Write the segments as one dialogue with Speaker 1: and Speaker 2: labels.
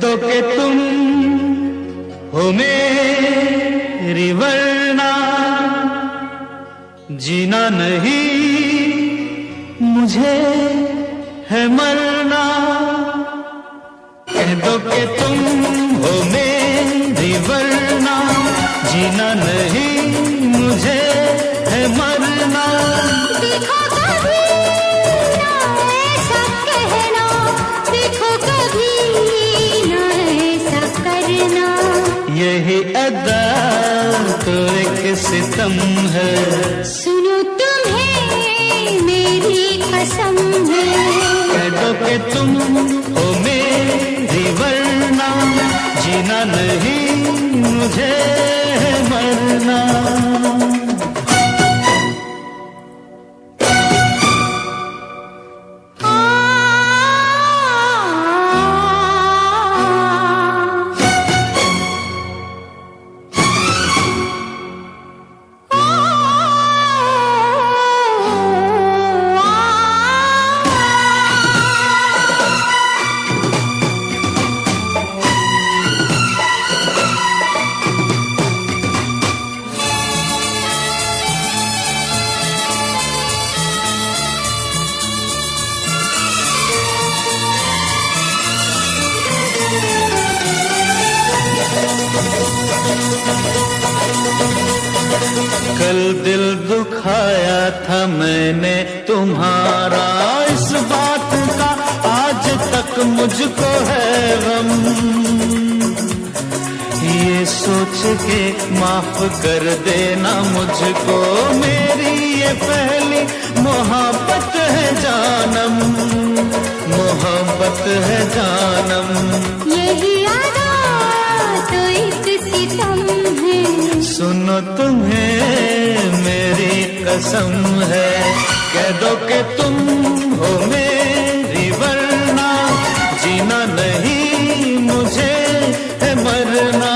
Speaker 1: दो कि तुम हो मेरी वरना जीना नहीं मुझे है मरना। कह दो कि तुम हो मेरी वरना जीना नहीं मुझे है मरना।
Speaker 2: देखो कभी ना ऐसा कहना, देखो कभी ना ऐसा करना।
Speaker 1: यही अदा तो एक सितम है।
Speaker 2: सुनो तुम्हें मेरी कसम है।
Speaker 1: कह दो कि तुम हो मेरी वरना जीना नहीं मुझे है मरना। कल दिल दुखाया था मैंने तुम्हारा, इस बात का आज तक मुझको है गम। ये सोच के माफ कर देना मुझको, मेरी ये पहली मोहब्बत है जानम, मोहब्बत है जानम।
Speaker 2: यही आदा तो एक सितम है।
Speaker 1: सुनो तुम्हें मेरी कसम है। कह दो कि तुम हो मेरी वरना जीना नहीं मुझे है मरना।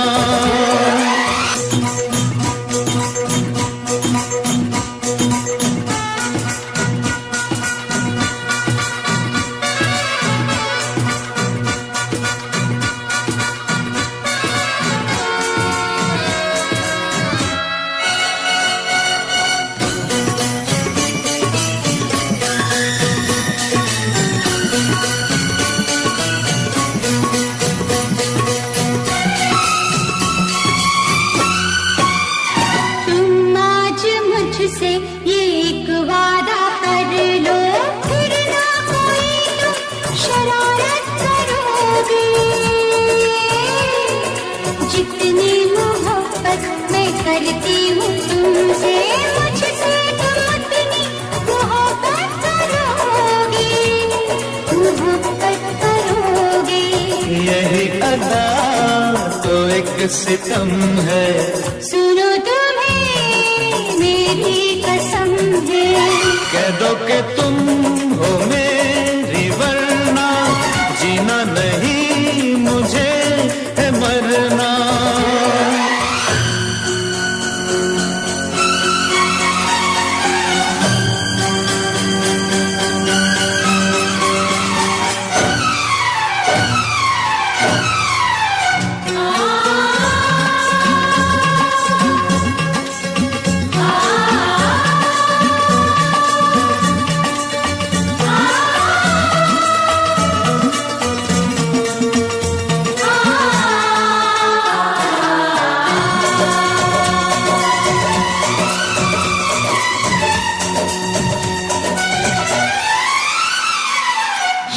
Speaker 2: से ये एक वादा कर लो, फिर ना कोई तुम शरारत करोगे। जितनी मोहब्बत मैं करती हूँ तुमसे, मुझसे तुम उतनी मोहब्बत करोगे, मोहब्बत करोगे।
Speaker 1: यही अदा तो एक सितम है।
Speaker 2: सुनो मेरी कसम है।
Speaker 1: कह दो कि तुम हो मेरी वरना जीना नहीं मुझे है मरना।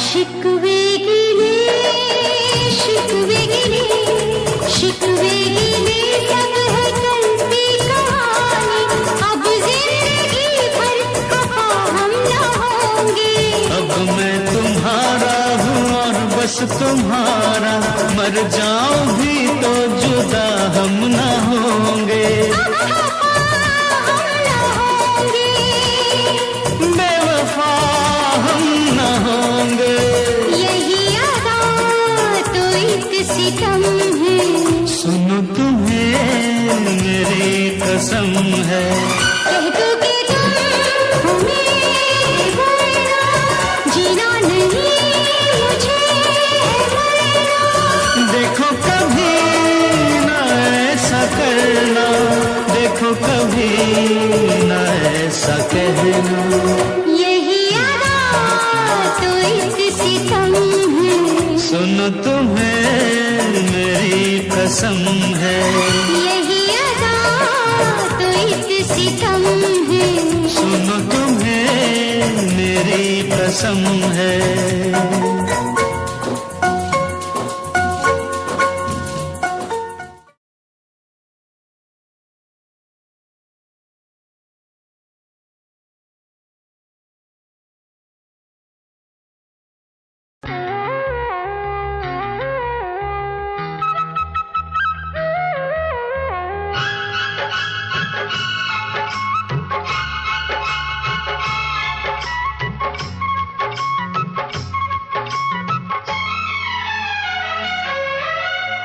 Speaker 2: शिकवे गिले शिकवे गिले शिकवे गिले सब है कल की कहानी। अब जिंदगी भर खफा हम न होंगे।
Speaker 1: अब मैं तुम्हारा हूँ और बस तुम्हारा, मर जाऊं भी तो जुदा हम न होंगे। बेवफा हम न होंगे।
Speaker 2: यही अदा तो एक सितम है।
Speaker 1: सुनो तुम्हें मेरी कसम है।
Speaker 2: कह दो कि तुम हो मेरी वरना जीना नहीं मुझे है मरना।
Speaker 1: देखो कभी न ऐसा कहना।
Speaker 2: यही अदा तो एक सितम है,
Speaker 1: सुनो तुम्हें मेरी कसम है।
Speaker 2: यही अदा तो एक सितम है,
Speaker 1: सुनो तुम्हें मेरी कसम है।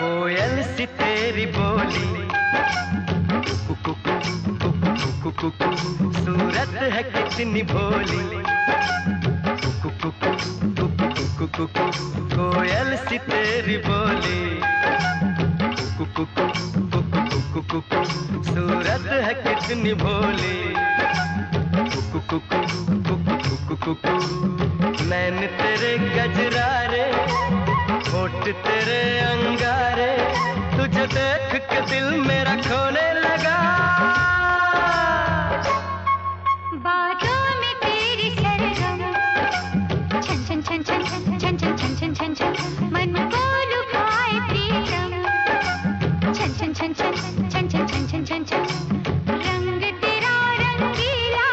Speaker 1: कोयल सी तेरी बोली, सूरत है कितनी भोली। कोयल सी तेरी बोली, सूरत है कितनी भोली। नैन तेरे गजरारे, होठ तेरे अंगारे, तुझे देख के दिल मेरा खोने लगा।
Speaker 2: बातों में तेरी सरगम, छन छन छन छन छन छन छन छन छन छन छन, मन को लुभाए प्रीतम, छन छन छन छन छन छन छन छन छन छन। रंग तेरा रंगीला,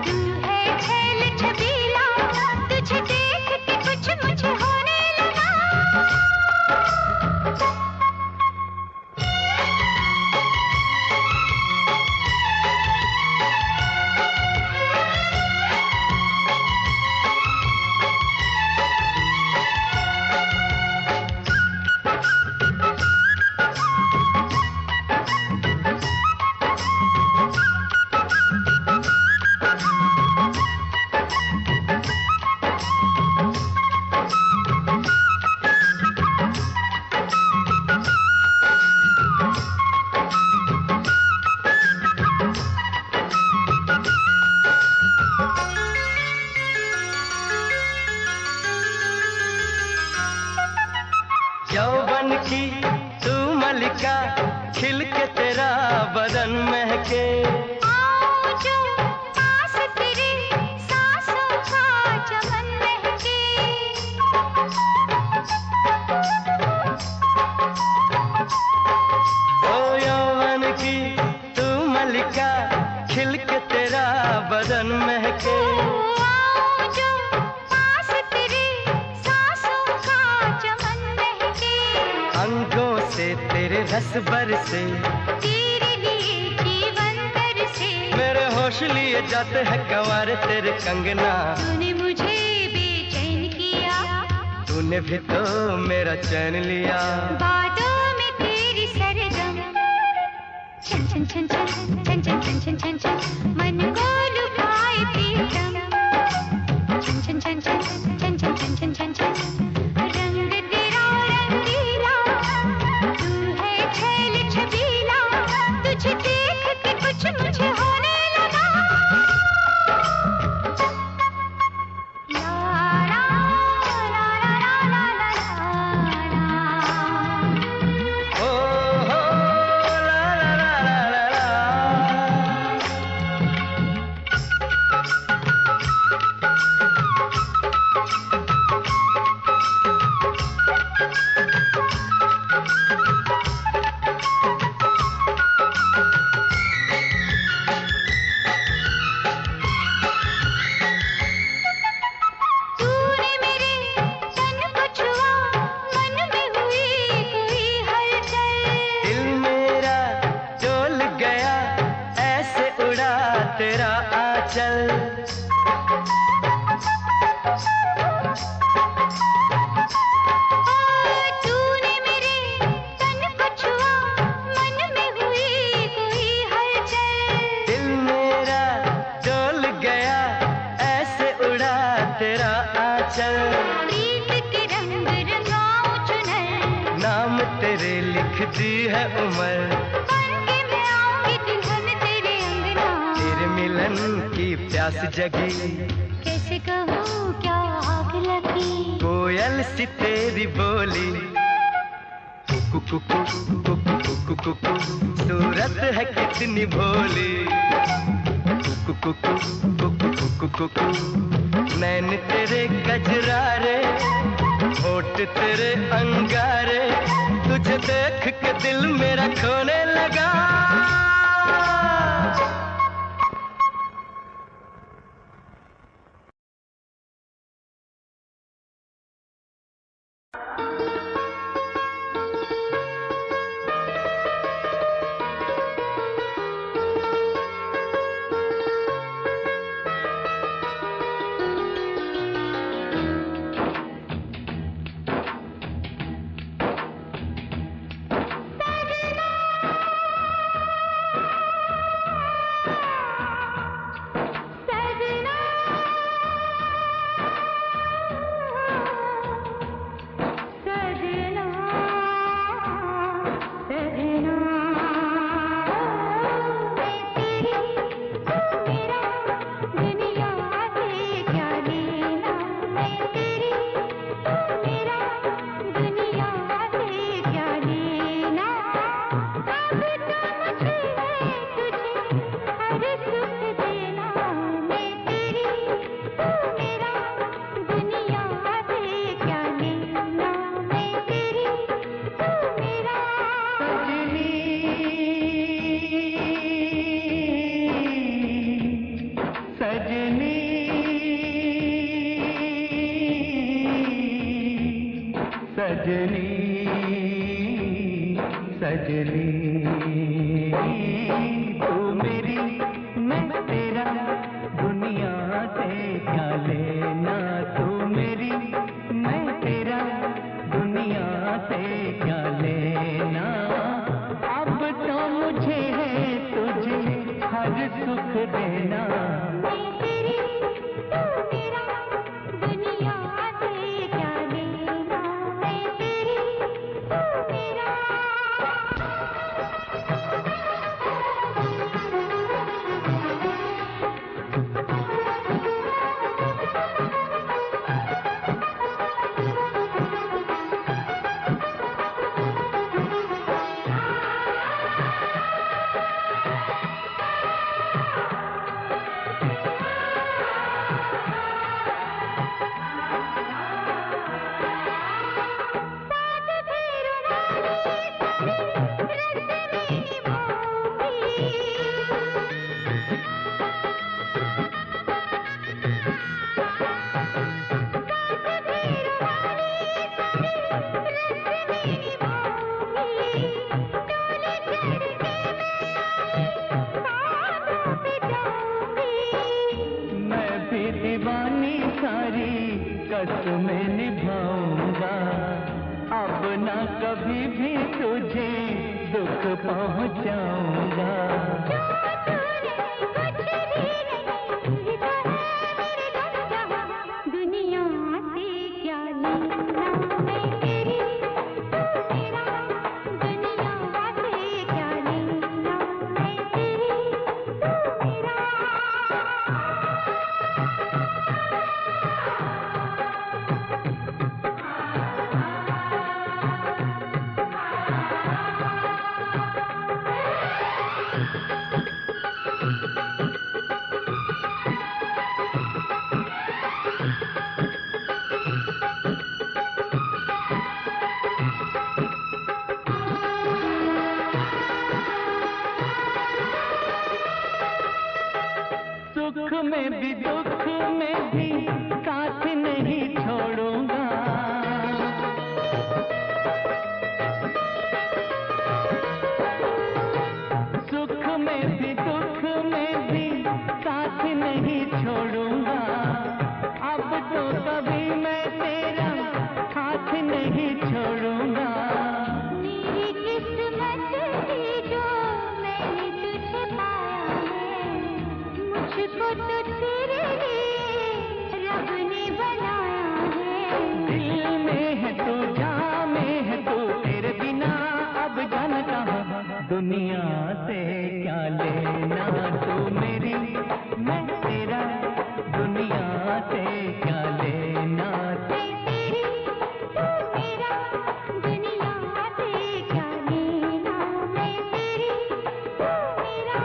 Speaker 2: तू है छैल छबीला, तुझे देख के कुछ मुझे होने लगा।
Speaker 1: यौवन की तू मलिका, खिल के तेरा बदन महके।
Speaker 2: आओ जो पास तेरे, सांसों का चमन महके।
Speaker 1: ओ यौवन की तू मलिका, खिल के तेरा बदन महके।
Speaker 2: आओ जो पास तेरे, सांसों का चमन महके।
Speaker 1: अंगों से तेरे रस बरसे,
Speaker 2: तेरे लिए जीवन बरसे।
Speaker 1: मेरे होश लिए जाते हैं गंवार तेरे कंगना।
Speaker 2: तूने मुझे बेचैन किया,
Speaker 1: तूने भी तो मेरा चैन लिया।
Speaker 2: बातों में तेरी सरगम, छन छन छन छन छन छन छन छन छन छन, मन को लुभाए प्रीतम, छन छन छन छन छन छन छन छन छन छन। रंग तेरा रंगीला, तू है छैल छबीला, तुझे देख के कुछ मुझे होने लगा। ला ला ला ला ला ला ला।
Speaker 1: ओ हो ला ला ला ला ला।
Speaker 2: तूने मेरे तन को छुआ, मन में हुई कोई हलचल।
Speaker 1: दिल मेरा डोल गया, ऐसे उड़ा तेरा आंचल।
Speaker 2: तूने मेरे तन को छुआ, मन में हुई कोई हलचल।
Speaker 1: दिल मेरा डोल गया, ऐसे उड़ा तेरा आंचल।
Speaker 2: प्रीत के रंग रंगाऊं चुनर,
Speaker 1: नाम तेरे लिख दी है उम्र।
Speaker 2: बन के मैं आऊंगी दुल्हन।
Speaker 3: प्यास जगी,
Speaker 2: कैसे कहूँ क्या आग लगी,
Speaker 3: कोयल सी तेरी बोली, कुकु कुकु कुकु कुकु कुकु, सूरत है कितनी भोली, कुकु कुकु कुकु कुकु कुकु, नैन तेरे कजरारे, होठ तेरे अंगारे, तुझे देख के दिल मेरा खोने लगा।
Speaker 1: दुनिया से क्या लेना, तू मेरी मैं तेरा, दुनिया से क्या लेना।
Speaker 2: मैं तेरी तू मेरा, दुनिया से क्या लेना। मैं तेरी तू मेरा।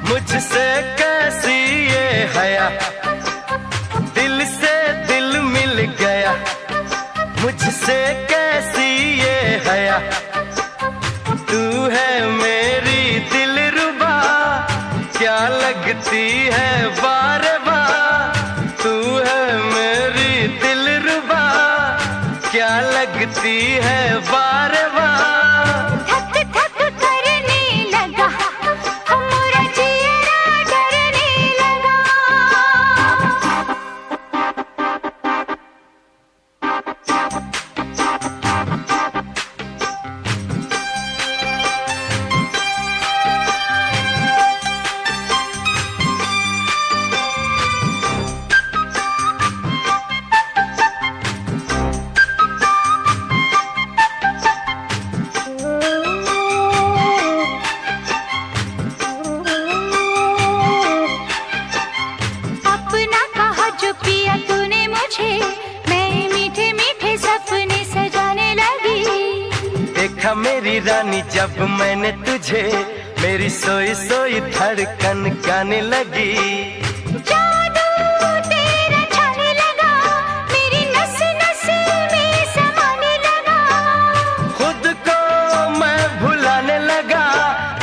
Speaker 3: मुझसे कैसी ये हया, दिल से दिल मिल गया, मुझसे कैसी ये हया। तू है मेरी दिलरुबा, क्या लगती है बार बार। तू है मेरी दिलरुबा, क्या लगती है बार बार। मेरी रानी जब मैंने तुझे, मेरी सोई सोई धड़कन गाने लगी।
Speaker 2: जादू तेरा छाने लगा, मेरी नस नस में समाने लगा।
Speaker 3: खुद को मैं भुलाने लगा,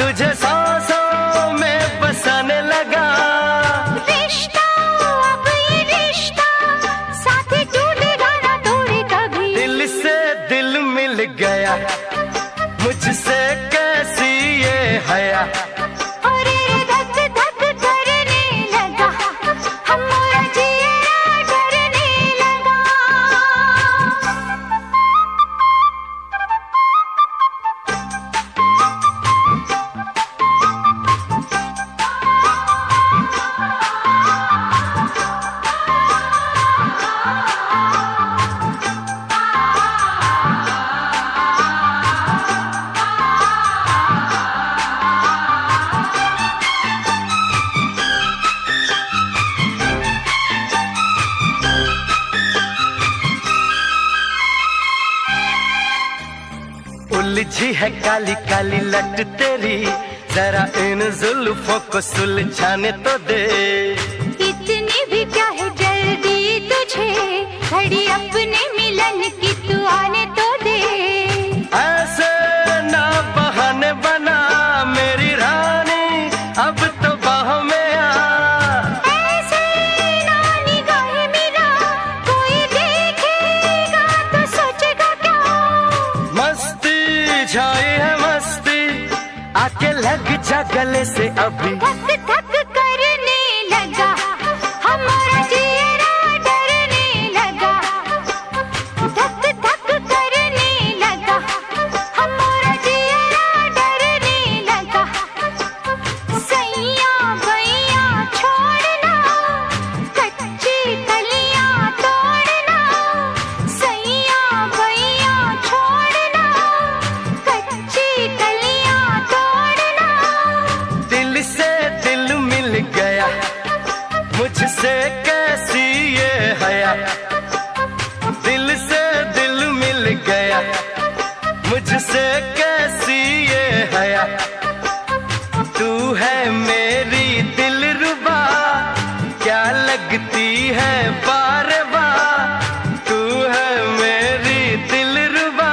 Speaker 3: तुझे सांसों में बसाने लगा।
Speaker 2: रिश्ता अब ये रिश्ता, साथ टूटेगा ना तोड़े कभी।
Speaker 3: दिल से दिल मिल गया, मुझसे कैसी ये हया।
Speaker 2: अरे धक धक करने लगा, हमारा जिया डरने लगा।
Speaker 3: उलझी है काली काली लट तेरी, जरा इन जुल्फों को सुलझाने तो दे।
Speaker 2: इतनी भी क्या है जल्दी तुझे, घड़ी अपने मिलन की तू आने तो दे।
Speaker 3: ऐसे ना बहाने बना मेरी रानी, अब तो बाहों में आ।
Speaker 2: ऐसे ना निगाहें मिला, कोई देखेगा तो सोचेगा क्या।
Speaker 3: मस्ती छाई है मस्ती, आके लग जा गले से अभी।
Speaker 2: धक धक करने लगा, हमारा जिया डरने लगा। धक धक करने लगा, हमारा जिया डरने लगा। सैया गैया छोड़ना, कच्ची कलियां तोड़ना। सैया गैया छोड़ना, कच्ची कलियां तोड़ना।
Speaker 3: दिल से दिल मिल गया, मुझसे कैसी ये हया। दिल से दिल मिल गया, मुझसे कैसी ये हया। तू है मेरी दिलरुबा, क्या लगती है बार बार। तू है मेरी दिलरुबा,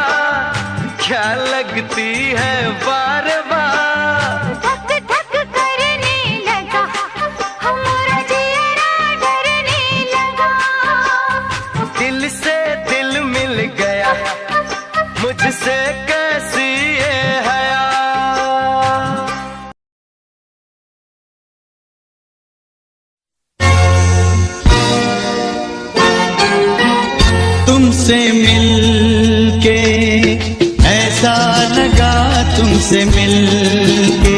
Speaker 3: क्या लगती है बार बार।
Speaker 2: धक धक करने लगा, हमारा जिया डरने लगा।
Speaker 3: दिल से दिल मिल गया, मुझसे कैसी ये हया।
Speaker 1: तुमसे मिलके,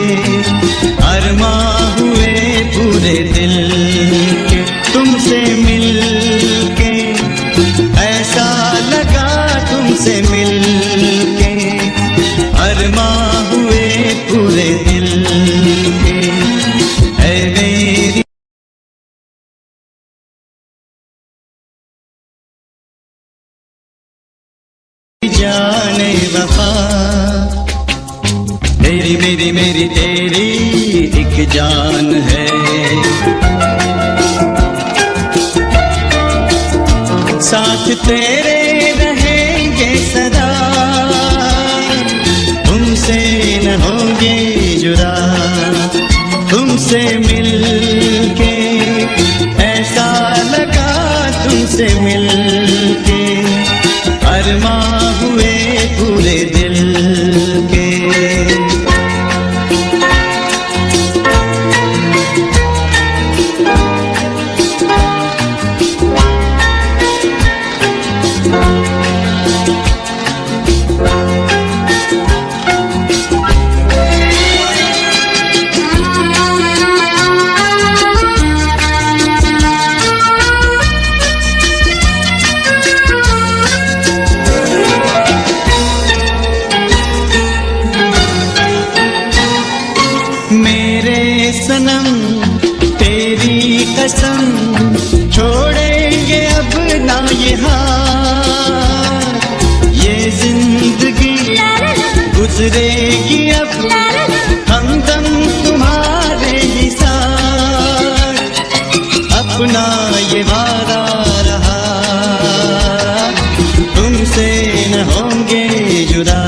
Speaker 1: अरमां हुए पूरे दिल के तुमसे मिलके, ऐसा लगा तुमसे मिलके, अरमां हुए पूरे दिल के। ऐ मेरी जाने वफा, तेरी मेरी मेरी तेरी एक जान है। साथ तेरे रहेंगे सदा, तुमसे न होंगे जुदा, तुमसे मिलके ऐसा लगा तुमसे मिलके, अरमां हुए पूरे दिल के। सनम तेरी कसम, छोड़ेंगे अब ना ये हाथ, ये जिंदगी गुजरेगी अब हमदम तुम्हारे ही साथ। अपना ये वादा रहा, तुमसे न होंगे जुदा,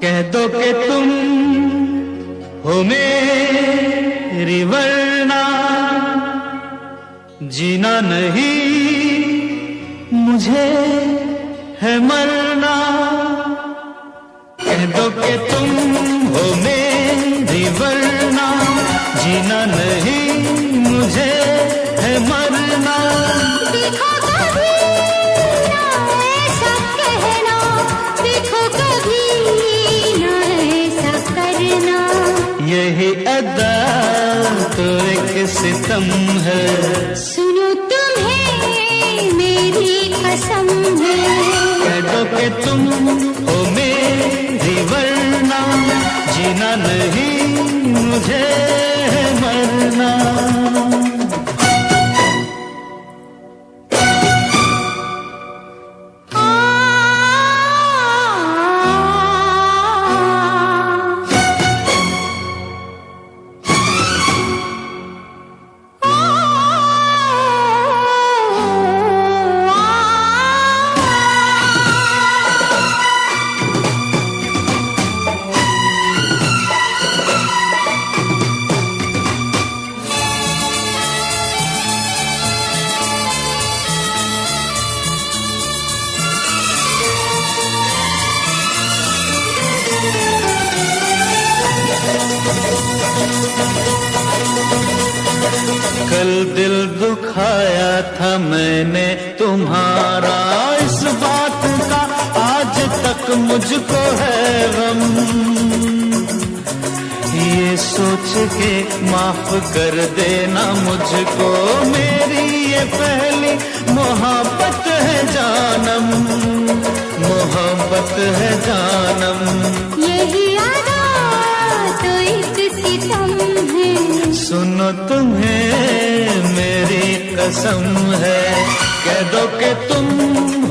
Speaker 1: कह दो कि तुम हो मेरी वरना जीना नहीं मुझे है मरना। कह दो कि तुम हो मेरी वरना जीना नहीं मुझे है मरना।
Speaker 2: देखो कभी ना ऐसा कहना, देखो कभी ना ऐसा करना।
Speaker 1: यही अदा तो एक सितम है।
Speaker 2: सुनो तुम्हें मेरी कसम है।
Speaker 1: कह दो कि तुम हो मेरी वरना जीना नहीं मुझे है मरना। कल दिल दुखाया था मैंने तुम्हारा, इस बात का आज तक मुझको है गम। ये सोच के माफ कर देना मुझको, मेरी ये पहली मोहब्बत है जानम, मोहब्बत है जानम।
Speaker 2: यही आदा तो एक सितम है।
Speaker 1: सुनो तुम्हें मेरी कसम है। कह दो कि तुम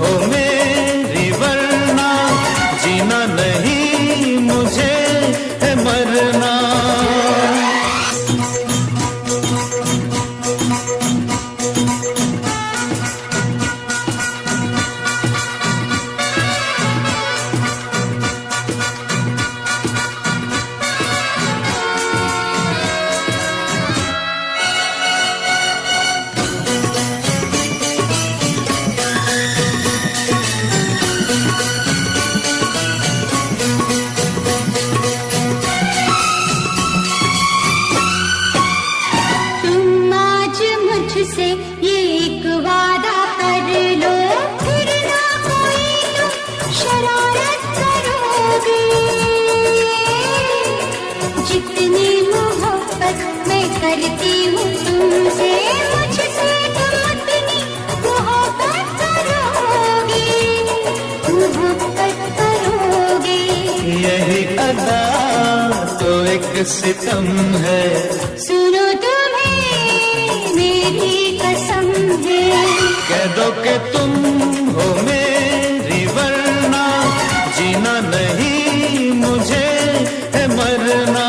Speaker 1: हो मेरी वरना जीना नहीं मुझे है मरना।
Speaker 2: से ये एक वादा कर लो, फिर ना कोई तुम शरारत करोगे। जितनी मोहब्बत मैं करती हूँ तुमसे, मुझसे तुम उतनी मोहब्बत करोगे, मोहब्बत करोगे।
Speaker 1: यही अदा तो एक सितम है।
Speaker 2: सुनो मेरी कसम है।
Speaker 1: कह दो कि तुम हो मेरी वरना जीना नहीं मुझे है मरना।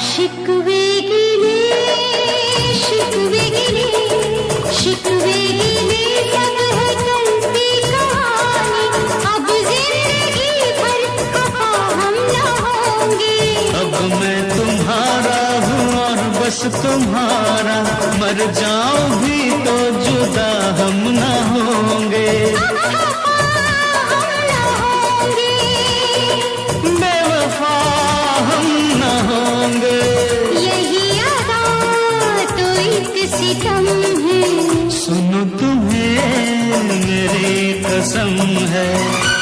Speaker 2: शिकवे गिले शिकवे गिले शिकवे गिले सब है कल की कहानी। अब जिंदगी भर खफा हम न होंगे।
Speaker 1: अब मैं तुम्हारा हूँ और बस तुम्हारा, मर जाऊं भी तो जुदा हम न होंगे। बेवफा हम न होंगे।
Speaker 2: यही अदा तो एक सितम है।
Speaker 1: सुनो तुम्हें मेरी कसम है।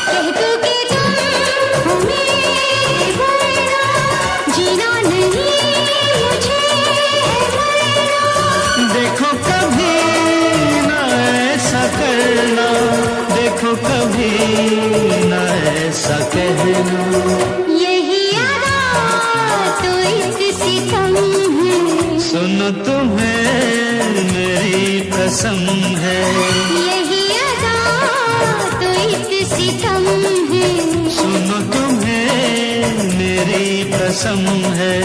Speaker 2: कह दो कि तुम हो मेरी वरना जीना नहीं मुझे है मरना।
Speaker 1: तुम्हें मेरी कसम है,
Speaker 2: यही अदा तो एक सितम है।
Speaker 1: सुनो तुम्हें मेरी कसम है।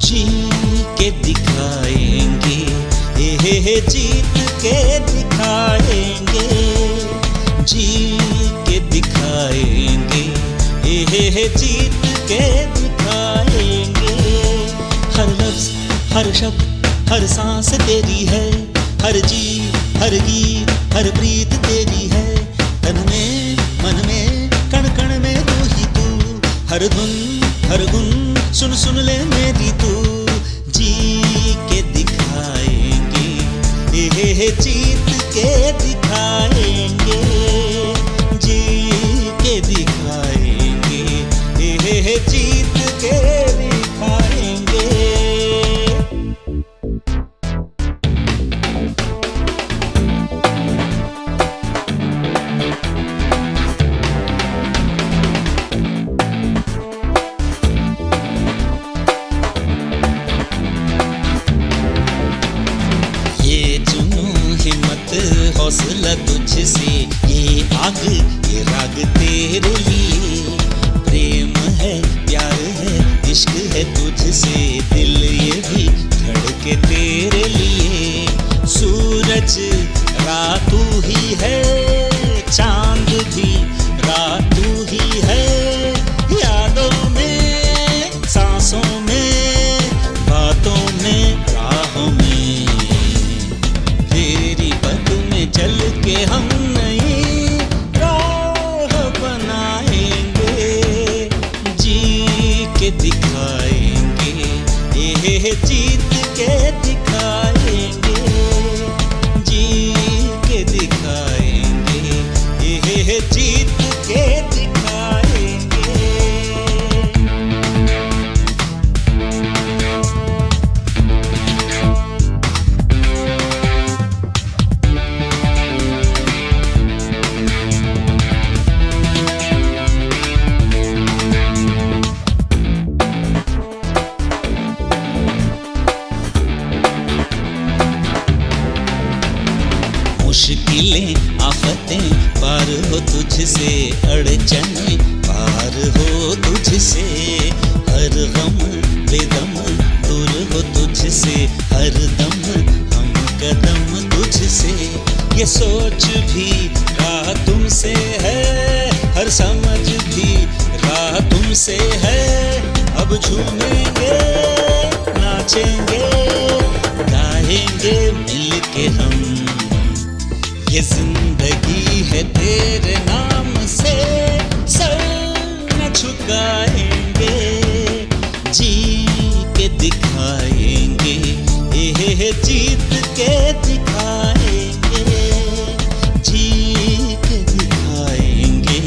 Speaker 4: जीत के दिखाएंगे, जी के दिखाएंगे, जीत के दिखाएंगे। हर लफ्ज हर शब्द हर सांस तेरी है, हर जी हर गीत हर प्रीत तेरी है। तन में मन में कण कण में तू ही तू, हर धुन हर गुन सुन सुन ले मेरी तू। जी के दिखाएंगे, जीत के दिखाएंगे, जी के दिखाएंगे, जीत के दिखाएंगे। हौसला तुझसे, ये आग ये राग तेरे लिए। प्रेम है प्यार है इश्क है तुझसे, दिल ये भी धड़के तेरे लिए। सूरज रात तू ही है, चांद भी रात तू ही है। यादों में सांसों में बातों में राहों में, तेरी पद में चल के हम नई राह बनाएंगे। जी के दिखाएंगे, जीत के दिखाएंगे, जी के दिखाएंगे, जीत के दिखाएंगे। मुश्किलें आफतें पार हो तुझसे, अड़चनें पार हो तुझसे। हर गम बेदम दूर हो तुझसे, हर दम हम कदम तुझसे। ये सोच भी राह तुमसे है, हर समझ भी राह तुमसे है। अब झूमेंगे नाचेंगे गाएंगे मिलके हम, ये जिंदगी है तेरे नाम से, सर न झुकाएंगे। जी के दिखाएंगे, जीत के दिखाएंगे, जी के दिखाएंगे,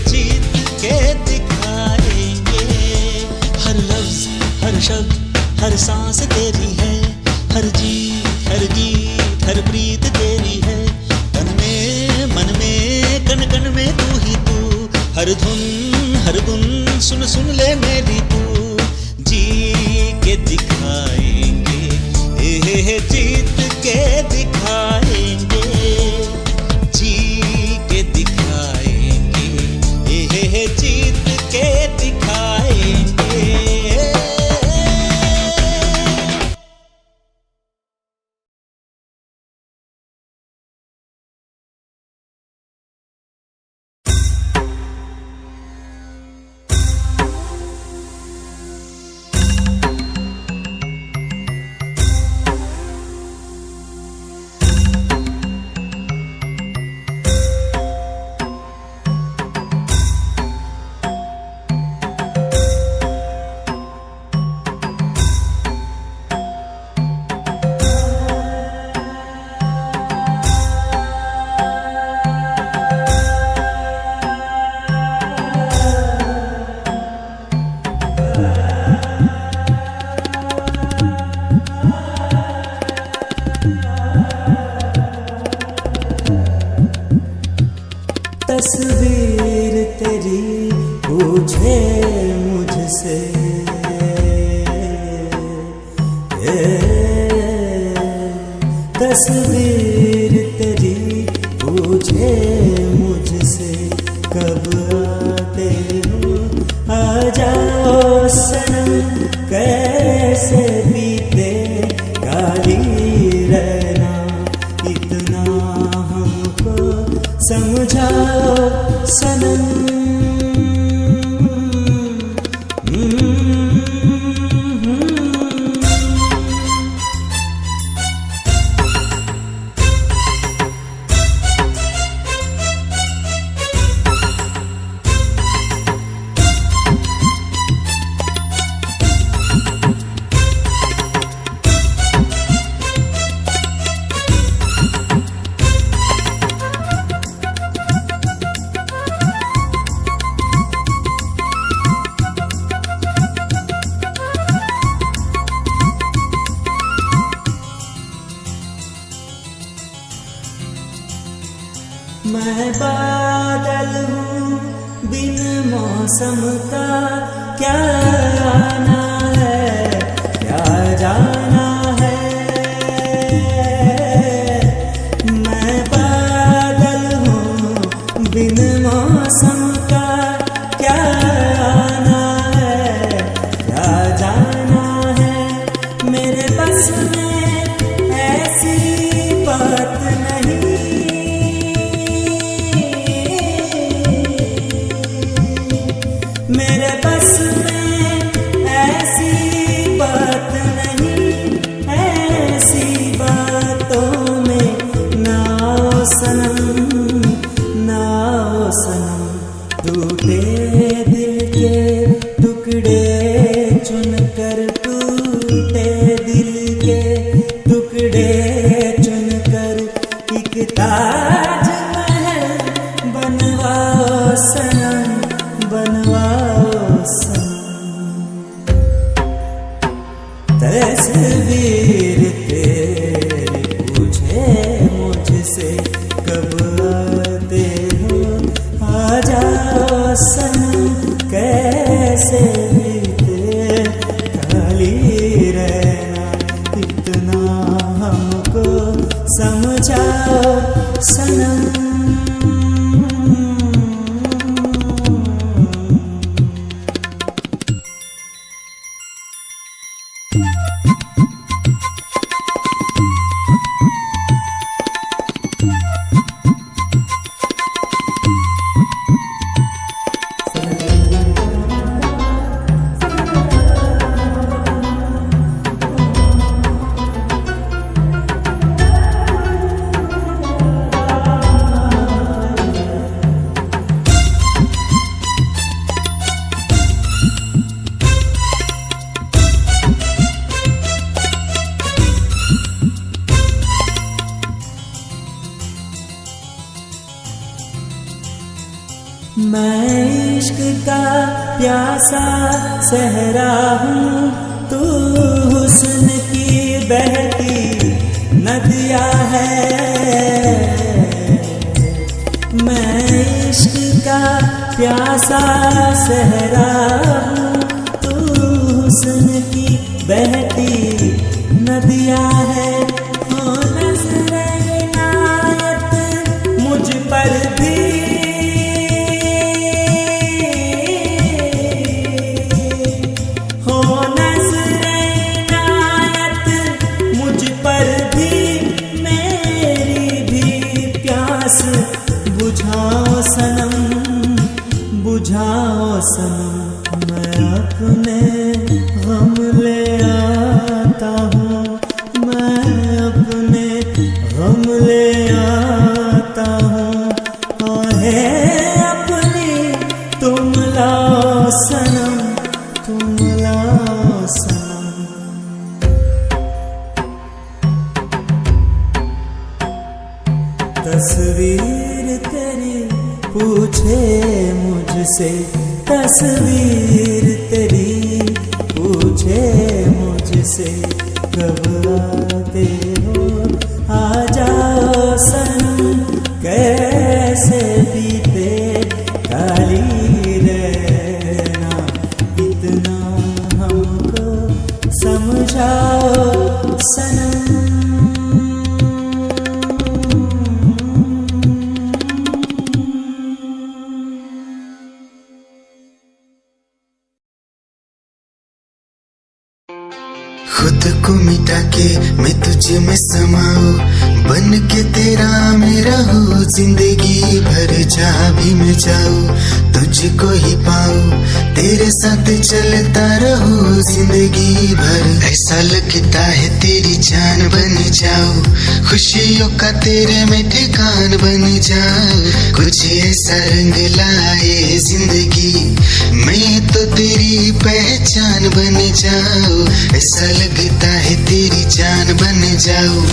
Speaker 4: जीत के दिखाएंगे। हर लफ्ज हर शब्द हर सांस तेरी है, हर जी हर गीत हर प्रीत तेरी है। तन में मन में कण कण में तू ही तू, हर धुन हर गुन सुन सुन ले मेरी तू। जी के
Speaker 5: तस्वीर तेरी पूछे मुझसे, तस्वीर तेरी पूछे मुझसे, कब आते हो आ जाओ सनम, कैसे बीते काली रहना, इतना हमको समझाओ सनम। मैं बादल हूँ बिन मौसम का, क्या आना है क्या जाना है। मैं बादल हूँ बिन मौसम का, क्या आना है क्या जाना है। मेरे बस में ऐसी बात नहीं, मेरे बस में ऐसी बात नहीं, ऐसी बातों में ना आओ सनम, ना आओ सनम। टूटे दिल के टुकड़े चुनकर, टूटे दिल के टुकड़े चुनकर, एक ताजमहल बनवाओ सनम, बनवाओ सनम। तस्वीर तेरी पूछे मुझसे, कब आते हो आ जाओ सनम, कैसे बीते काली रहना, इतना हमको समझाओ सनम। मैं इश्क का प्यासा सहरा हूँ, तू हुस्न की बहती नदिया है। मैं इश्क का प्यासा सहरा हूँ, तू हुस्न की बहती नदिया है। हो नज़्र इनायत मुझ पर भी, बुझाओ सनम, बुझाओ सनम। मैं अपने गम ले आता हूँ, मैं अपने गम ले आता हूँ। आहें अपनी तुम लाओ सनम, तुम लाओ सनम। तस्वीर तेरी पूछे मुझसे, तस्वीर तेरी पूछे मुझसे, कब आते हो आ जाओ सनम, कैसे बीते
Speaker 6: के मैं तुझ में समाऊं, बन के तेरा मैं रहूं, जिंदगी भर जहाँ भी मैं जाऊं तुझको ही पाऊं, तेरे साथ चलता रहूं जिंदगी भर। ऐसा लगता है तेरी जान बन जाऊं, खुशियों का तेरे में ठिकान बन जाऊं, कुछ ऐसा रंग लाए जिंदगी मैं तो तेरी पहचान बन जाऊं। ऐसा लगता है तेरी जान बन जाऊं,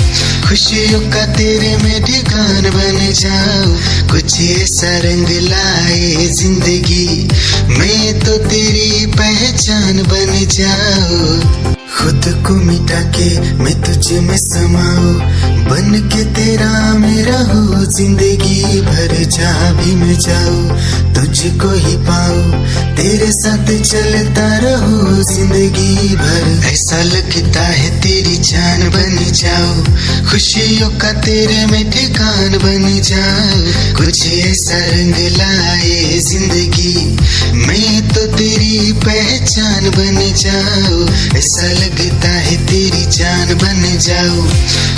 Speaker 6: खुशियों का तेरे में ठिकान बन जाऊं, कुछ ऐसा रंग लाए जिंदगी मैं तो तेरी पहचान बन जाऊं। खुद को मिटा के मैं तुझ में समाऊं, बन के तेरा मैं रहूं, जिंदगी भर जहाँ भी मैं जाऊं तुझको ही पाऊं, तेरे साथ चलता रहूं जिंदगी भर। ऐसा लगता है तेरी जान बन जाऊं, खुशियों का तेरे में ठिकान बन जाऊं, कुछ ऐसा रंग लाए जिंदगी मैं तो तेरी पहचान बन जाऊं। ऐसा लगता है तेरी जान बन जाऊं,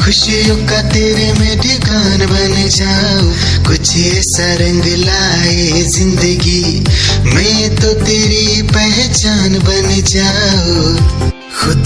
Speaker 6: खुशियों का तेरे में ठिकान बन जाऊं, कुछ ऐसा रंग लाए जिंदगी मैं तो तेरी पहचान बन जाऊं। खुद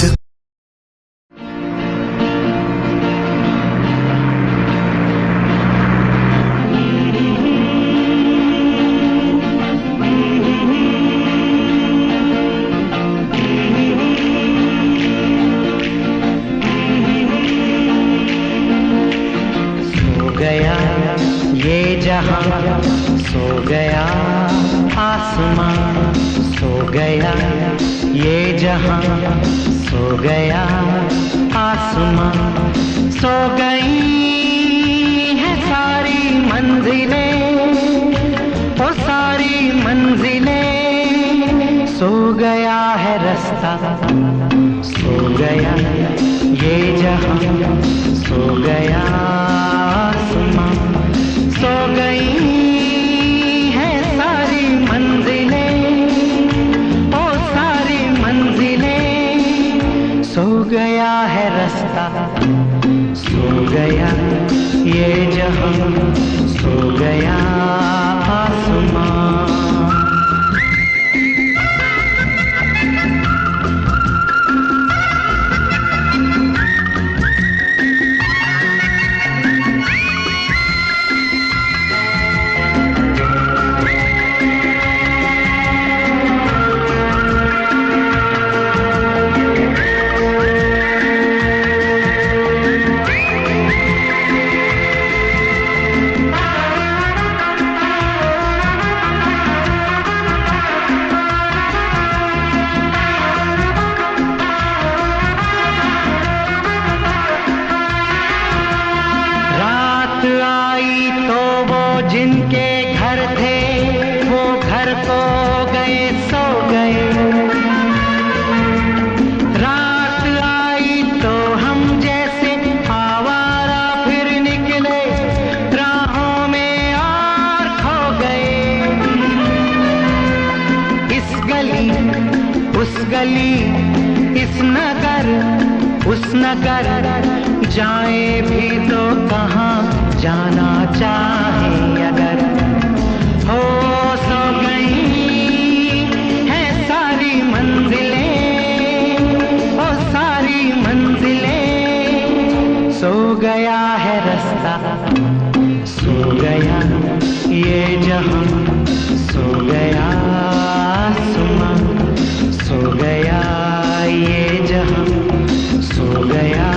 Speaker 1: सो गया आसमां, सो गया ये जहां, सो गया आसमां, सो गई है सारी मंजिलें, वो सारी मंजिलें, सो गया है रास्ता, सो गया ये जहां, सो गया आसमां, सो गई है सारी मंजिलें, ओ सारी मंजिलें, सो गया है रास्ता, सो गया ये जहां, सो गया आसमां। जिनके घर थे वो घर को गए, सो गए, रात आई तो हम जैसे आवारा फिर निकले राहों में और खो गए। इस गली उस गली, इस नगर उस नगर, जाए भी तो कहाँ जाना चाहे अगर, हो सो गई है सारी मंजिलें, ओ सारी मंजिलें, सो गया है रास्ता, सो गया ये जहां, सो गया आसमां, सो गया ये जहां, सो गया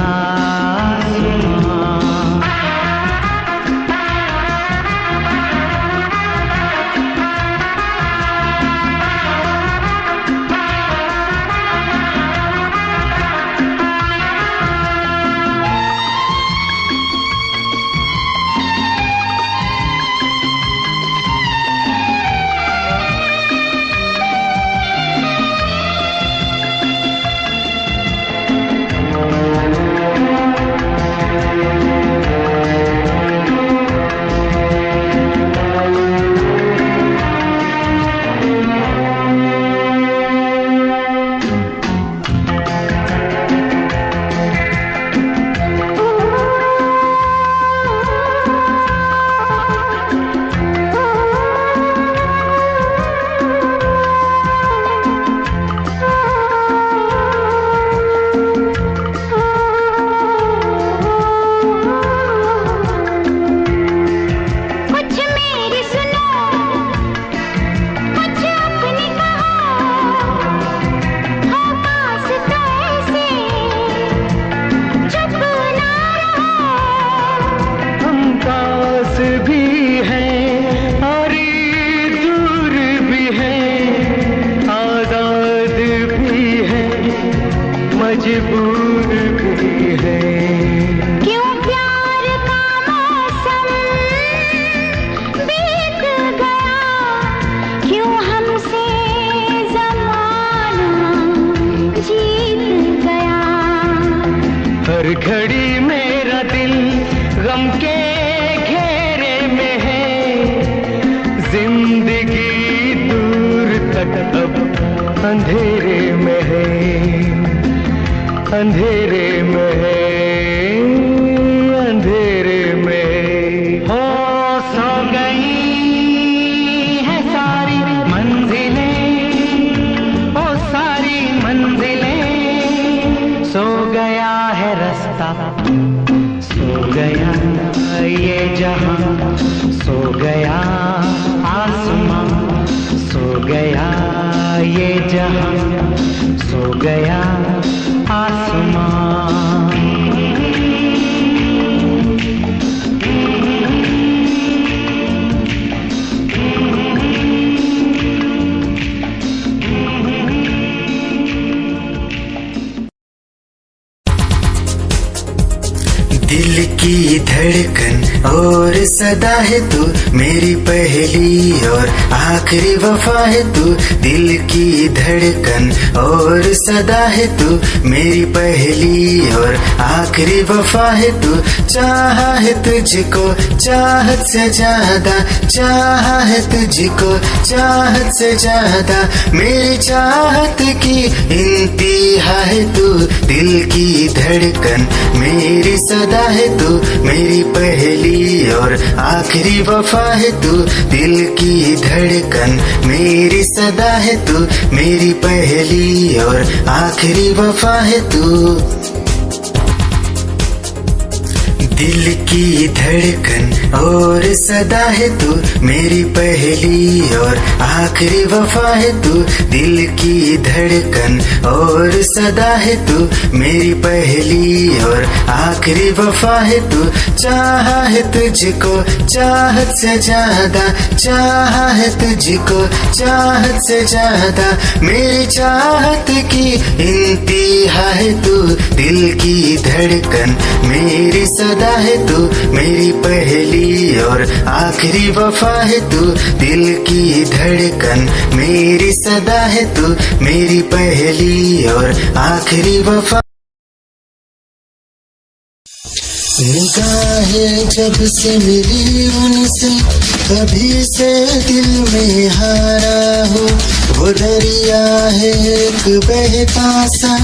Speaker 3: जिंदगी दूर तक अब अंधेरे में है, अंधेरे में है, अंधेरे में हो। सो गई है सारी मंजिलें, ओ सारी मंजिलें, सो गया है रास्ता, सो गया ये जहां, सो गया आसमां, सो गया ये जहां, सो गया आसमां।
Speaker 6: दिल की धड़कन और सदा है तू, मेरी पहली और आखिरी वफा है तू। दिल की धड़कन और सदा है तू, मेरी पहली और आखिरी वफा है तू। चाहा है तुझको चाहत से ज्यादा, चाहा है तुझको चाहत से ज्यादा, मेरी चाहत की इंतहा है तू। दिल की धड़कन मेरी सदा है तू, मेरी पहली और आखिरी वफा है तू। दिल की धड़कन मेरी सदा है तू, मेरी पहली और आखिरी वफा है तू। दिल की धड़कन और सदा है तू, मेरी पहली और आखिरी वफा है तू। दिल की धड़कन और सदा है तू, मेरी पहली और आखिरी वफा है तू। चाहा है तुझको चाहत से ज्यादा, चाहा है तुझको चाहत से ज्यादा, मेरी चाहत की इंतहा है तू। दिल की धड़कन मेरी सदा है तू, मेरी पहली और आखिरी वफा है तू। दिल की धड़कन मेरी सदा है तू, मेरी पहली और आखिरी वफा। निगाहें जब से मिली उनसे, कभी से दिल में हारा हूँ। वो दरिया है एक बहता सा,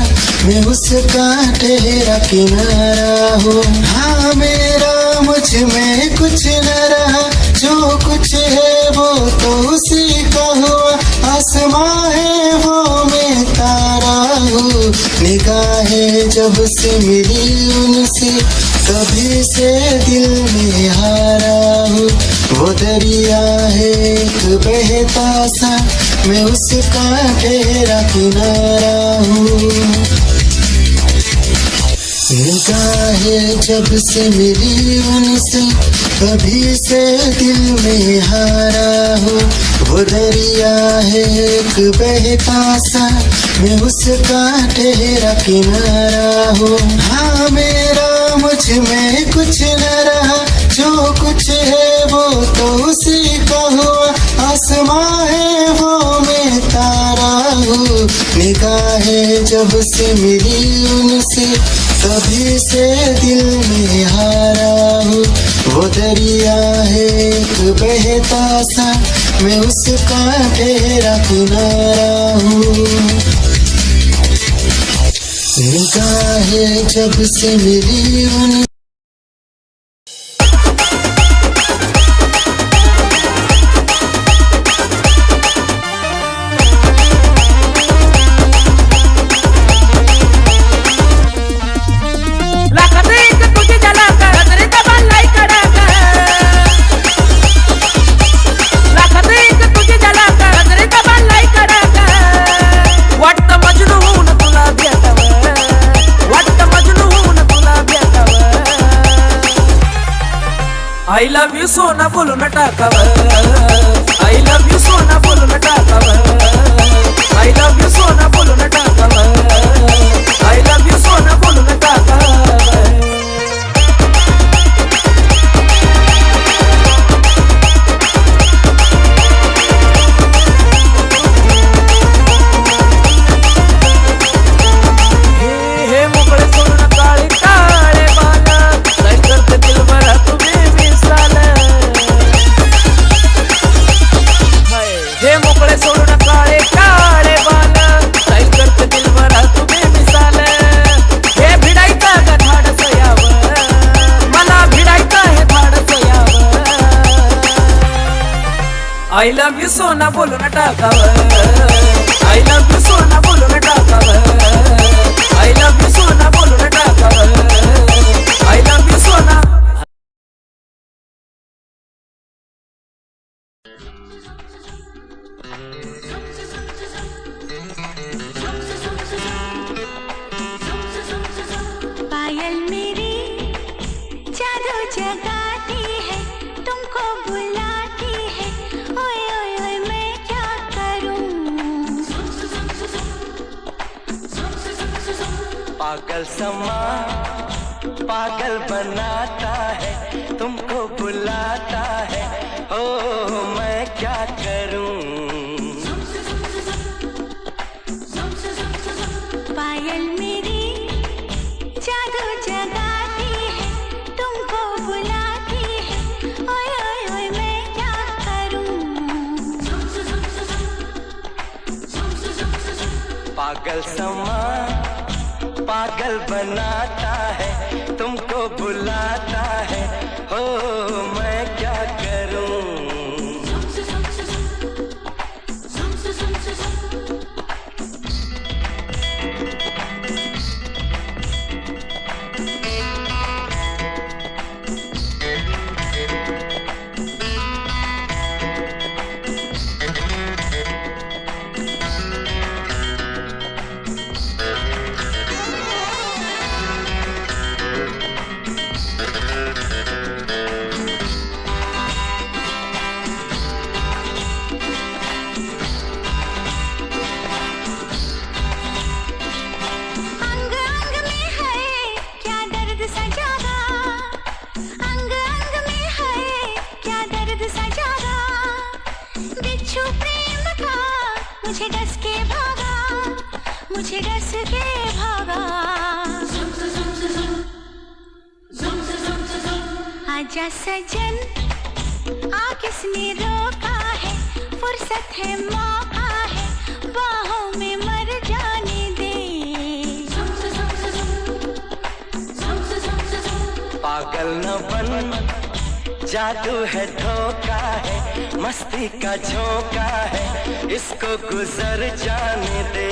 Speaker 6: मैं उसका ठहरा किनारा हूँ। हाँ मेरा मुझ में कुछ न रहा, जो कुछ है वो तो उसी का हुआ। आसमां है वो मैं तारा हूँ। निगाहें जब से मिली उनसे, कभी से दिल में हारा हूँ। वो दरिया है एक बहता सा, मैं उसका ठहरा किनारा हूँ। निगाहें जब से मिली उनसे, कभी से दिल में हारा हूँ। वो दरिया है एक बहता सा, मैं उसका ठहरा किनारा हूँ। हाँ मेरा मुझ में कुछ न रहा, जो कुछ है वो तो उसी का हुआ। आसमां है वो मैं तारा हूँ। निगाहें जब से मिली उनसे, कभी से दिल में हारा हूँ। वो दरिया है एक बहता सा, मैं उसका ठहरा किनारा हूँ। निगाहें जब से मिली उन
Speaker 5: I love you सोना बोलून टाकावं, I love you सोना बोलून टाकावं, I love you सोना बोलून टाकावं, I love you सोना बोलून टाकावं। हे मोकळे सोडून काळे काळे बाल, काय करते दिल भरा तुम्ही विसाल। I love you सोना बोलून टाकावं, I love you सोना बोलून टाकावं, I love you सोना बोलून टाकावं, I love you सोना.
Speaker 2: पायल मेरी जादू जगाती है, तुमको बुलाती है, ओए ओए ओए मैं क्या करूं.
Speaker 3: पागल समा पागल बनाता है, तुमको बुलाता है, ओ मैं क्या करूं.
Speaker 2: पायल मेरी जादू जगाती है, तुमको बुलाती है, ओए ओए ओए मैं क्या करूं.
Speaker 3: पागल समा पागल बनाता है, तुमको बुलाता है, हो मैं क्या करूं.
Speaker 2: अंग अंग में है क्या दर्द सजागा, अंग अंग में है क्या दर्द सजागा. बिच्छू प्रेम का मुझे डस के भागा, मुझे डस के भागा. आजा सजन आ किसने रोका है, फुर्सत है मौका है, बाहों में मर जाने दे.
Speaker 3: पागल न बन जादू है धोखा है, मस्ती का झोंका है, इसको गुजर जाने दे.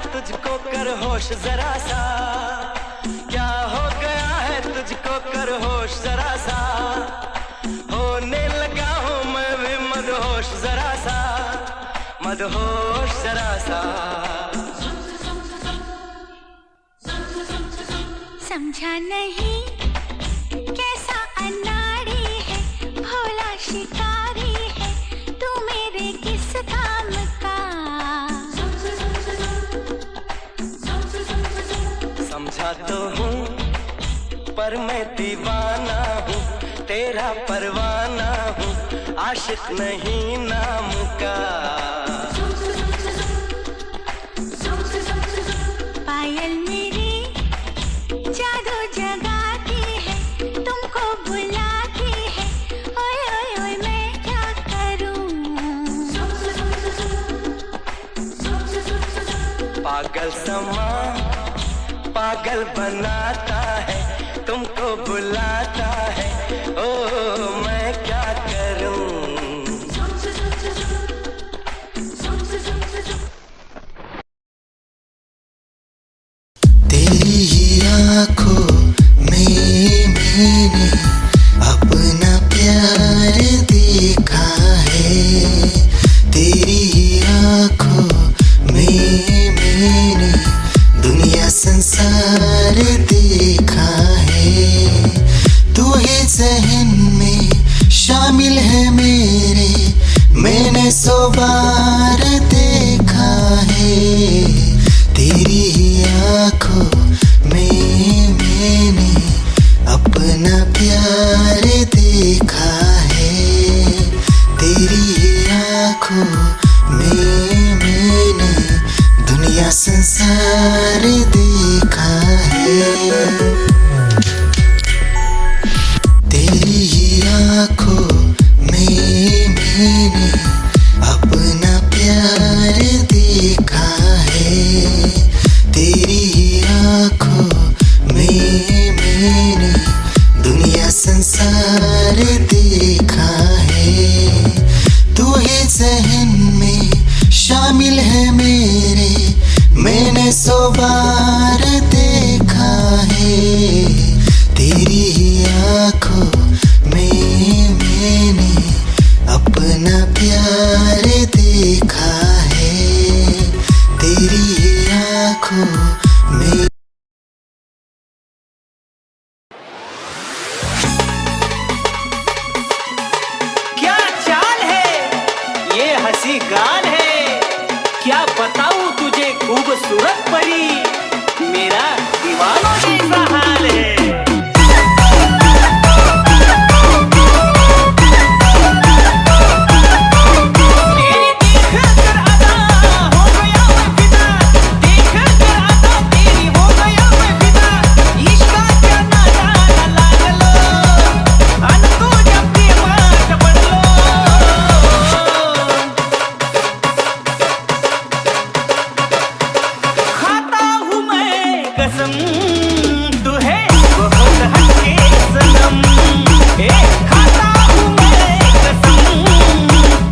Speaker 3: तुझको कर होश जरा सा, क्या हो गया है तुझको कर होश जरा सा, होने लगा हूँ मैं भी मदहोश जरा सा, मदहोश जरा सा।
Speaker 2: समझा नहीं कैसा अनाड़ी है, भोला शिकारी है तू मेरे किस काम का।
Speaker 3: समझा तो हूँ पर मैं दीवाना हूँ, तेरा परवाना हूँ, आशिक नहीं नाम का।
Speaker 2: पायल मेरी जादू जगाती है, तुमको बुलाती है, ओए ओए ओए मैं क्या करूं।
Speaker 3: पागल समा पागल बनाता है, तुमको बुलाता है, ओ मैं क्या करूं।
Speaker 6: तेरी ही आँखों में मैंने अपना प्यार देखा है, तेरी ही आँखों में मैंने दुनिया संसार देखा है। तू ही ज़हन में शामिल है मेरे, मैंने 100 बार देखा है। तेरी ही आँखों में मैंने अपना प्यार देखा है, तेरी ही आँखों में मैंने दुनिया संसार देखा है। तेरी ही आँखों में मैंने अपना प्यार देखा है, तेरी ही आँखों में मैंने दुनिया संसार देखा है। तू ही ज़हन में शामिल है मेरे, मैंने 100 बार देखा है। तेरी ही आँखों में मैंने अपना प्यार देखा है, तेरी ही आँखों में।
Speaker 5: क्या चाल है, ये हंसी गाल है, क्या बताऊं तुझे खूबसूरत परी, मेरा दीवानों जैसा हाल है। तेरी देख कर अदा हो गया मैं फिदा, देख कर अदा तेरी हो गया मैं फिदा, इश्क का क्या नादान लागलो, अन तू जब भी मार पड़ लो। खाता हूँ मैं कसम, तू है बहुत हटके सनम, ए खाता हूँ मैं कसम,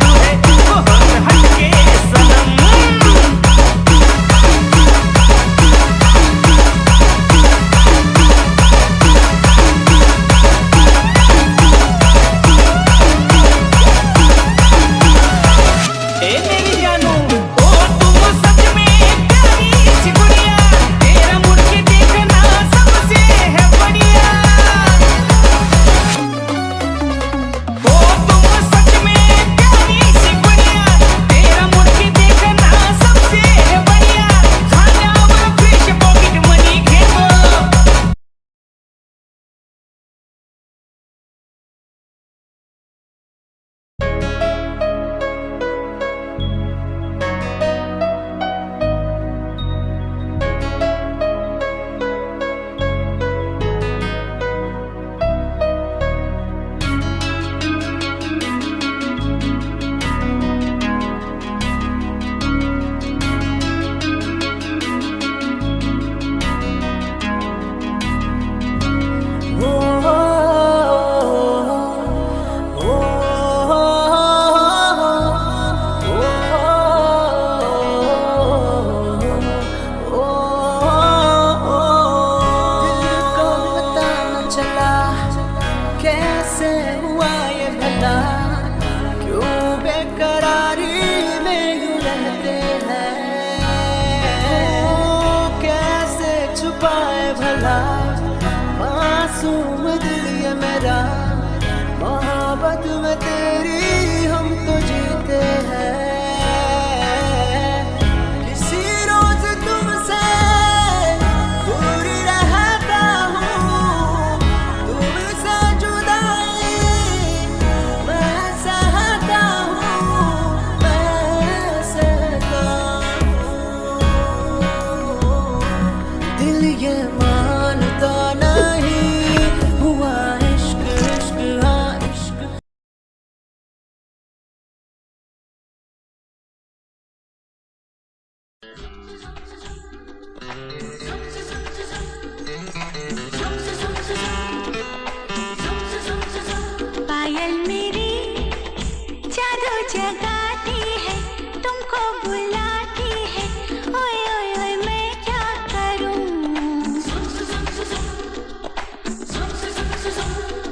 Speaker 5: तू है बहुत हटके सनम। ए मेरी जानू, ओ तुम सच में प्यारी सी गुड़िया, तेरा मुड़ के देखना सबसे है बढ़िया। ओ तुम सच में प्यारी सी गुड़िया, तेरा मुड़ के देखना सबसे है बढ़िया। खाना फिश पॉकेट मनी घेरो, कैसे हुआ ये भला, क्यों बेकरारी में यूं रहते हैं, कैसे छुपाए भला मासूम दिल ये मेरा, मोहब्बत में तेरी हम तो जीते हैं। किसी रोज तुमसे दूर रहता हूँ, तुमसे जुदाई मैं सहता हूँ, मैं सहता हूँ। दिल ये मानता नहीं हुआ इश्क, इश्क हाँ इश्क।
Speaker 2: मेरी जादू जगाती है, तुमको बुलाती है, ओए ओए ओए मैं क्या करूं?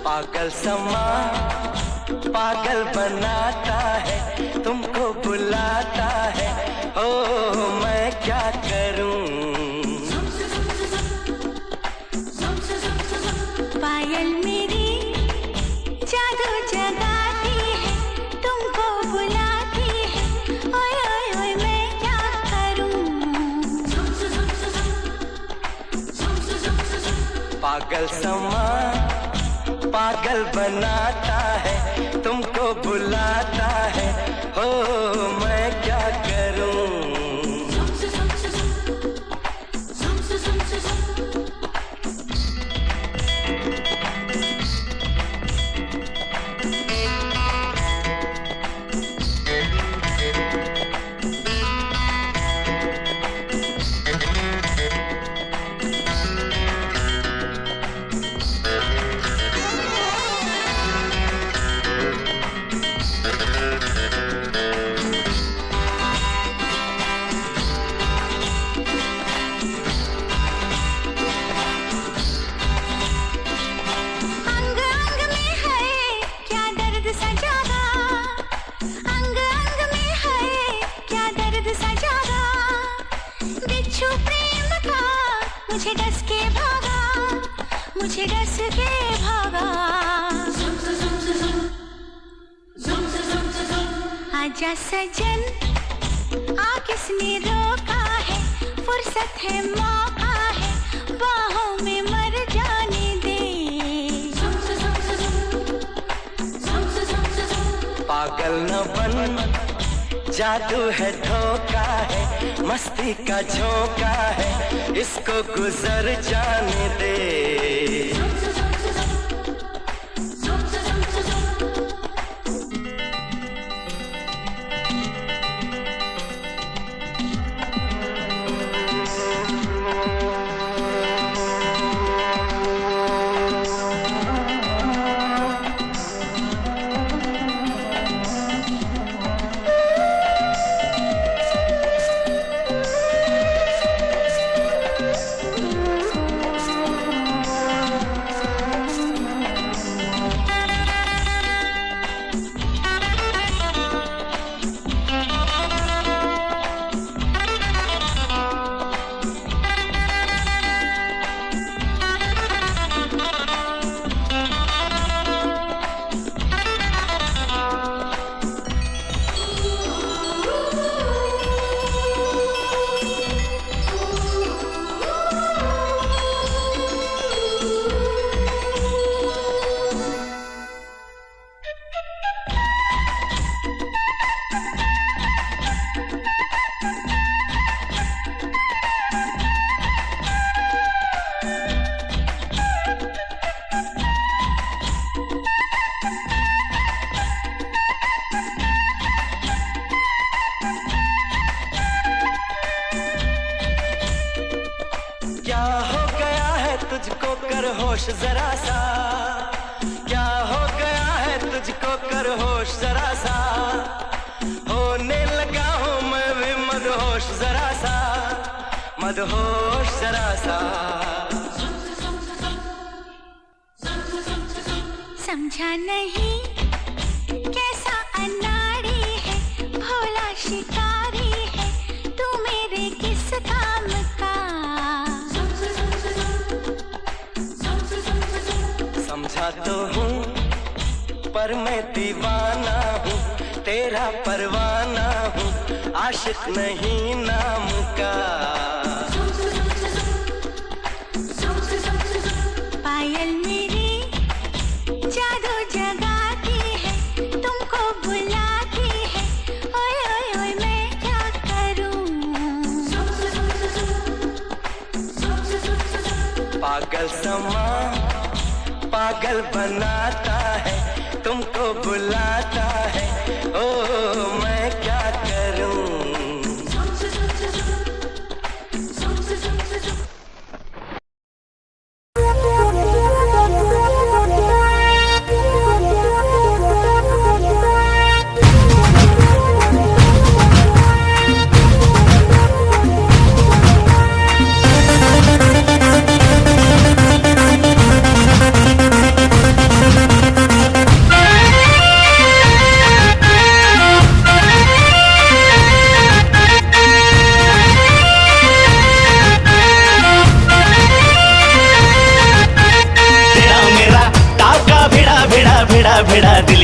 Speaker 3: पागल समा पागल बनाता है, तुमको बुलाता है, ओ मैं क्या करूं?
Speaker 2: पायल मेरी जादू जगाती है, तुमको बुलाती है, ओए ओए ओए मैं क्या करूं?
Speaker 3: पागल समा पागल बनाता है, तुमको बुलाता है, ओ मैं क्या करूं?
Speaker 2: अंग अंग में है क्या दर्द सजागा, अंग अंग में है क्या दर्द सजागा, बिच्छू प्रेम का मुझे डस के भागा, मुझे डस के भागा। आजा सजन आ किसने रोका है, फुर्सत है मौका है, बाहों में मर जाने दे।
Speaker 3: पागल न बन जादू है धोखा है, मस्ती का झोंका है, इसको गुजर जाने दे। तुझको कर होश जरा सा, क्या हो गया है तुझको कर होश जरा सा, होने लगा हूँ मैं भी मदहोश जरा सा, मदहोश जरा सा।
Speaker 2: समझा नहीं कैसा अनाड़ी है, भोला शिकारी है, तू मेरे किस काम का।
Speaker 3: समझा तो हूँ पर मैं दीवाना हूँ, तेरा परवाना हूँ, आशिक नहीं नाम का।
Speaker 2: पायल मेरी जादू जगाती है, तुमको बुलाती है, ओए ओए ओए मैं क्या करूं।
Speaker 3: पागल समा पागल बनाता है, तुमको बुलाता है, ओ मैं क्या करूं।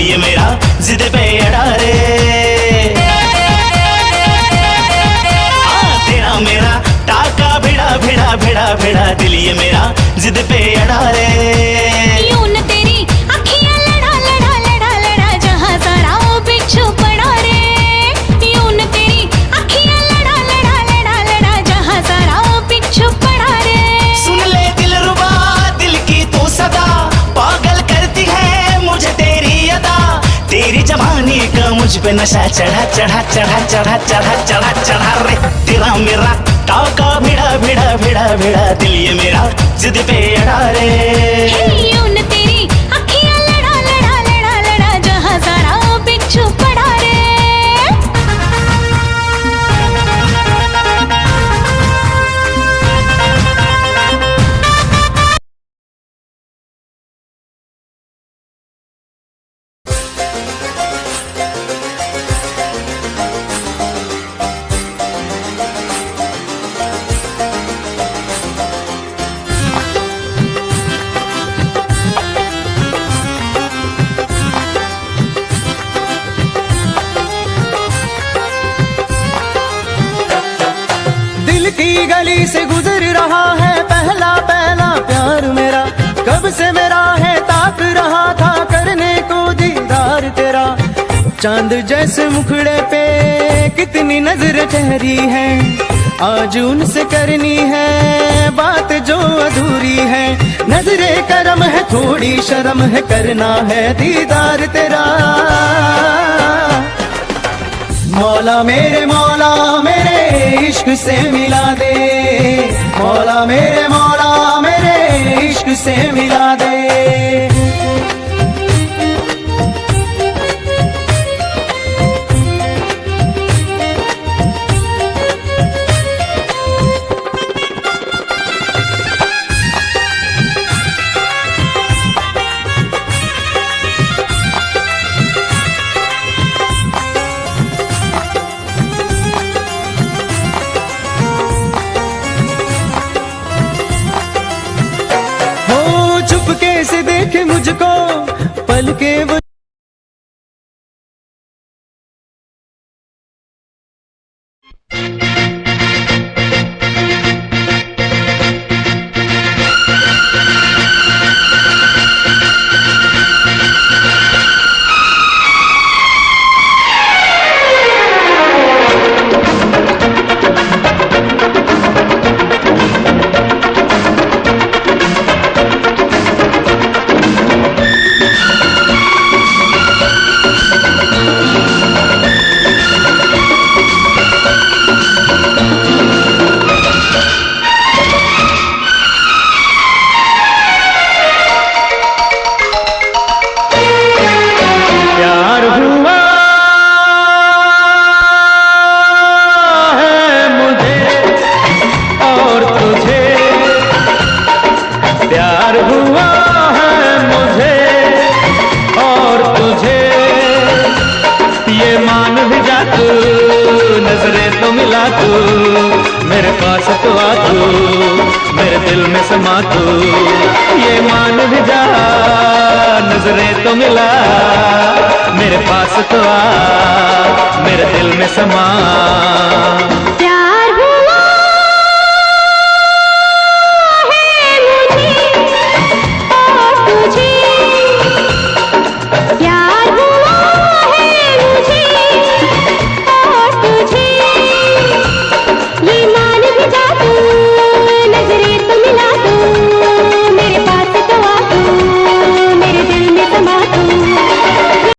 Speaker 3: ये मेरा जिद पे अड़ा रे। तेरा मेरा टाका भिड़ा भिड़ा भिड़ा भिड़ा दिल ये मेरा जिद पे अड़ा रे।
Speaker 2: यूं न तेरी अखियां लड़ा लड़ा लड़ा लड़ा जहां सारा वो बिच्छू पड़ा रे। यूं न तेरी अखियां लड़ा लड़ा लड़ा लड़ा जहां सारा वो बिच्छू पड़ा रे।
Speaker 3: सुन ले दिलरुबा दिल की तू सदा, पागल करती है मुझे तेरी अदा। तेरी जवानी का मुझ पे नशा चढ़ा चढ़ा चढ़ा चढ़ा चढ़ा चढ़ा चढ़ा रे। तेरा मेरा टाका भिड़ा भिड़ा भिड़ा भिड़ा दिल ये मेरा जिद पे अड़ा रे।
Speaker 2: यूं न तेरी अखियां लड़ा लड़ा लड़ा लड़ा जहां सारा वो बिच्छू पड़ा रे।
Speaker 7: दिल की गली से गुजर रहा है पहला पहला प्यार मेरा। कब से मेरा है ताक रहा था करने को दीदार तेरा। चांद जैसे मुखड़े पे कितनी नजर ठहरी है, आज उनसे करनी है बात जो अधूरी है। नजरे करम है थोड़ी शर्म है करना है दीदार तेरा। मौला मेरे इश्क से मिला दे। मौला मेरे इश्क से मिला दे। कैसे देखे मुझको पल के वो नजरें तो मिला तू मेरे पास तो आ तू मेरे दिल में समा तू। ये मान भी जा नजरें तो मिला मेरे पास तो आ मेरे दिल में समा।